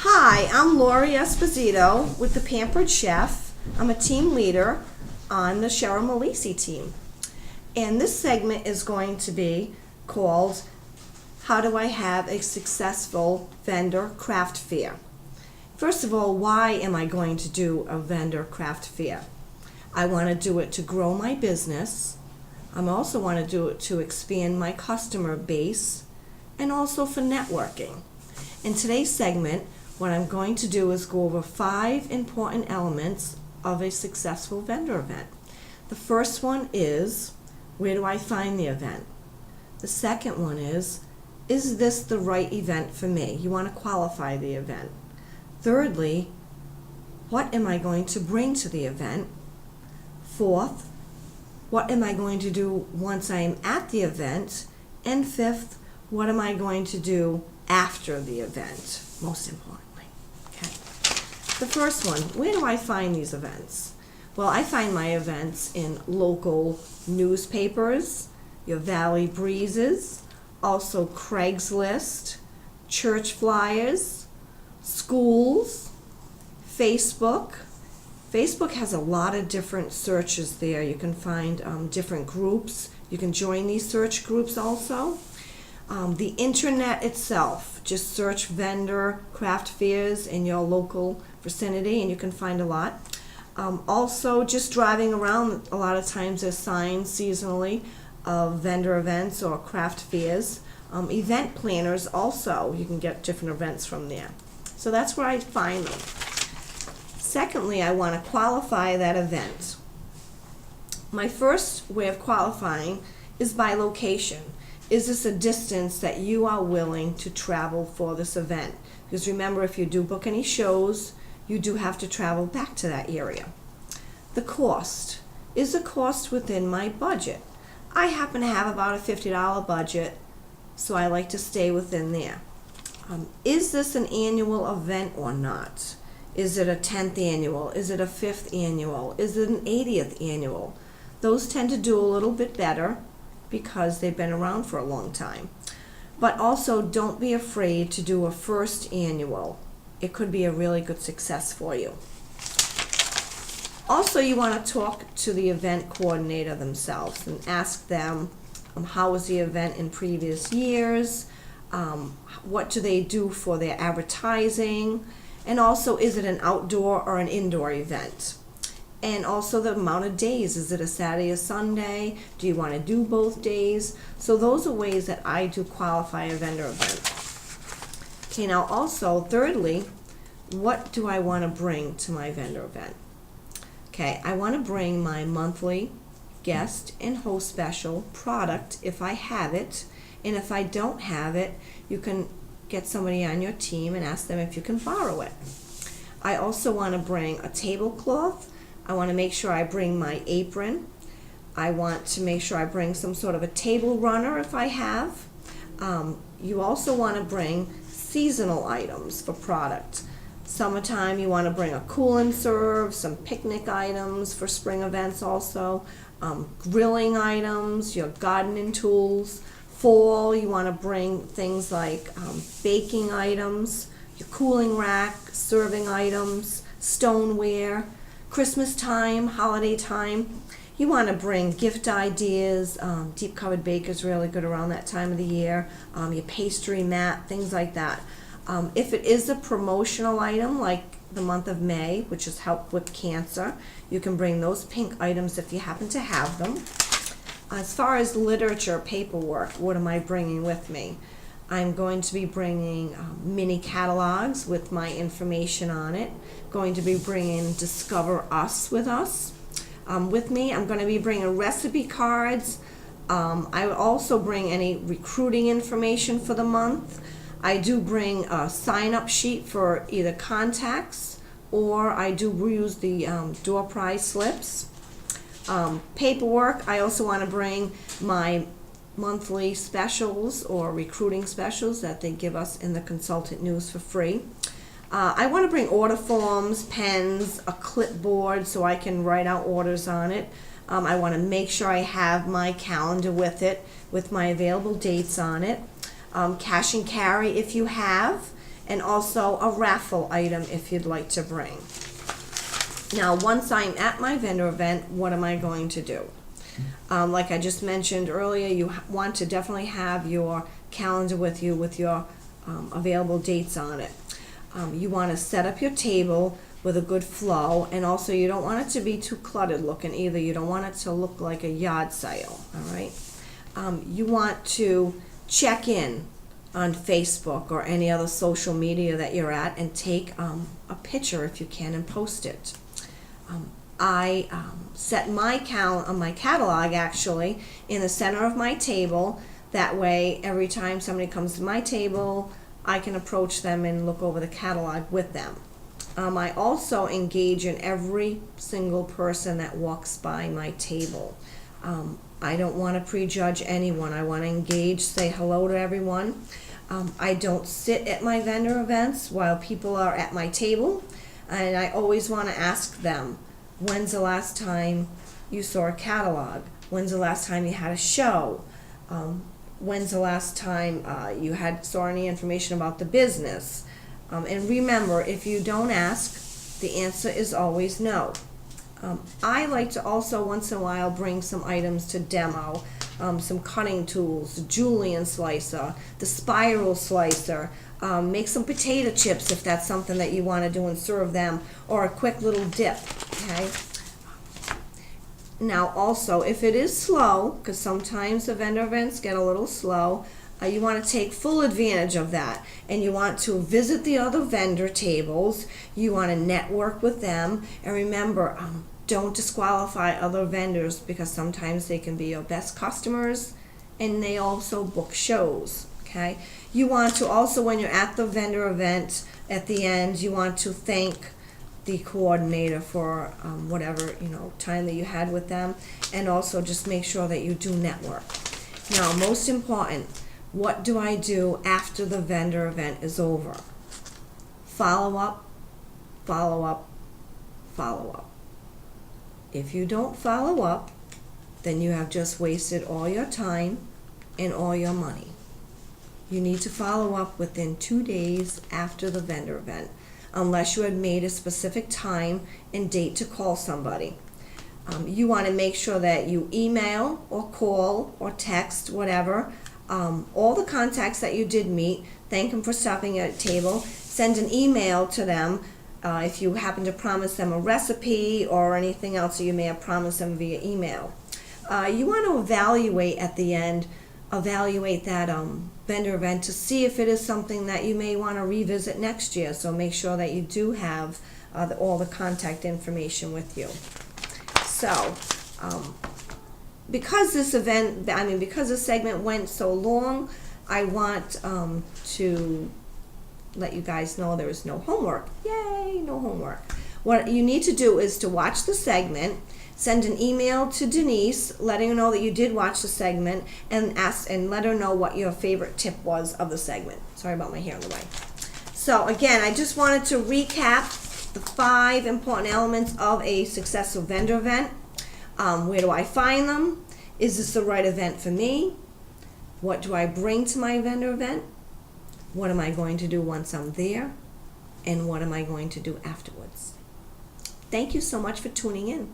Hi, I'm Lori Esposito with the Pampered Chef. I'm a team leader on the Cheryl Malisi team. And this segment is going to be called How Do I Have a Successful Vendor Craft Fair? First of all, why am I going to do a vendor craft fair? I want to do it to grow my business. I also want to do it to expand my customer base and also for networking. In today's segment, what I'm going to do is go over 5 important elements of a successful vendor event. The first one is, where do I find the event? The second one is this the right event for me? You want to qualify the event. Thirdly, what am I going to bring to the event? Fourth, what am I going to do once I'm at the event? And fifth, what am I going to do after the event, most importantly? Okay. The first one, where do I find these events? Well, I find my events in local newspapers, your Valley Breezes, also Craigslist, church flyers, schools, Facebook. Facebook has a lot of different searches there. You can find different groups. You can join these search groups also. The internet itself, just search vendor craft fairs in your local vicinity and you can find a lot. Also, just driving around, a lot of times there's signs seasonally of vendor events or craft fairs. Event planners also, you can get different events from there. So that's where I find them. Secondly, I want to qualify that event. My first way of qualifying is by location. Is this a distance that you are willing to travel for this event? Because remember, if you do book any shows, you do have to travel back to that area. The cost. Is the cost within my budget? I happen to have about a $50 budget, so I like to stay within there. Is this an annual event or not? Is it a 10th annual? Is it a 5th annual? Is it an 80th annual? Those tend to do a little bit better because they've been around for a long time. But also, don't be afraid to do a first annual. It could be a really good success for you. Also, you want to talk to the event coordinator themselves and ask them how was the event in previous years, what do they do for their advertising, and also, is it an outdoor or an indoor event? And also the amount of days. Is it a Saturday or Sunday? Do you want to do both days? So those are ways that I do qualify a vendor event. Okay, now also, thirdly, what do I want to bring to my vendor event? Okay, I want to bring my monthly guest and host special product if I have it. And if I don't have it, you can get somebody on your team and ask them if you can borrow it. I also want to bring a tablecloth. I want to make sure I bring my apron. I want to make sure I bring some sort of a table runner if I have. You also want to bring seasonal items for product. Summertime, you want to bring a cool and serve, some picnic items for spring events also, grilling items, your gardening tools. Fall, you want to bring things like baking items, your cooling rack, serving items, stoneware. Christmas time, holiday time, you want to bring gift ideas. Deep covered bake is really good around that time of the year. Your pastry mat, things like that. If it is a promotional item like the month of May, which is Help with Cancer, you can bring those pink items if you happen to have them. As far as literature, paperwork, what am I bringing with me? I'm going to be bringing mini catalogs with my information on it. Going to be bringing Discover Us with me. I'm going to be bringing recipe cards. I will also bring any recruiting information for the month. I do bring a sign-up sheet for either contacts or I do use the door prize slips. Paperwork, I also want to bring my monthly specials or recruiting specials that they give us in the Consultant News for free. I want to bring order forms, pens, a clipboard so I can write out orders on it. I want to make sure I have my calendar with it, with my available dates on it. Cash and carry if you have, and also a raffle item if you'd like to bring. Now, once I'm at my vendor event, what am I going to do? Like I just mentioned earlier, you want to definitely have your calendar with you with your available dates on it. You want to set up your table with a good flow, and also you don't want it to be too cluttered looking either. You don't want it to look like a yard sale, all right? You want to check in on Facebook or any other social media that you're at and take a picture if you can and post it. I set my catalog actually in the center of my table. That way, every time somebody comes to my table, I can approach them and look over the catalog with them. I also engage in every single person that walks by my table. I don't want to prejudge anyone. I want to engage, say hello to everyone. I don't sit at my vendor events while people are at my table, and I always want to ask them, when's the last time you saw a catalog? When's the last time you had a show? When's the last time you saw any information about the business? And remember, if you don't ask, the answer is always no. I like to also once in a while bring some items to demo, some cutting tools, the julienne slicer, the spiral slicer, make some potato chips if that's something that you want to do and serve them, or a quick little dip, okay? Now also, if it is slow, because sometimes the vendor events get a little slow, you want to take full advantage of that, and you want to visit the other vendor tables. You want to network with them, and remember, don't disqualify other vendors, because sometimes they can be your best customers and they also book shows, okay? You want to also, when you're at the vendor event, at the end, you want to thank the coordinator for whatever time that you had with them, and also just make sure that you do network. Now, most important, what do I do after the vendor event is over? Follow up, follow up, follow up. If you don't follow up, then you have just wasted all your time and all your money. You need to follow up within 2 days after the vendor event, unless you had made a specific time and date to call somebody. You want to make sure that you email or call or text, whatever, all the contacts that you did meet, thank them for stopping at a table, send an email to them if you happen to promise them a recipe or anything else that you may have promised them via email. You want to evaluate at the end, evaluate that vendor event to see if it is something that you may want to revisit next year. So make sure that you do have all the contact information with you. So because this segment went so long, I want to let you guys know there is no homework. Yay, no homework. What you need to do is to watch the segment, send an email to Denise letting her know that you did watch the segment, and let her know what your favorite tip was of the segment. Sorry about my hair in the way. So again, I just wanted to recap the 5 important elements of a successful vendor event. Where do I find them? Is this the right event for me? What do I bring to my vendor event? What am I going to do once I'm there? And what am I going to do afterwards? Thank you so much for tuning in.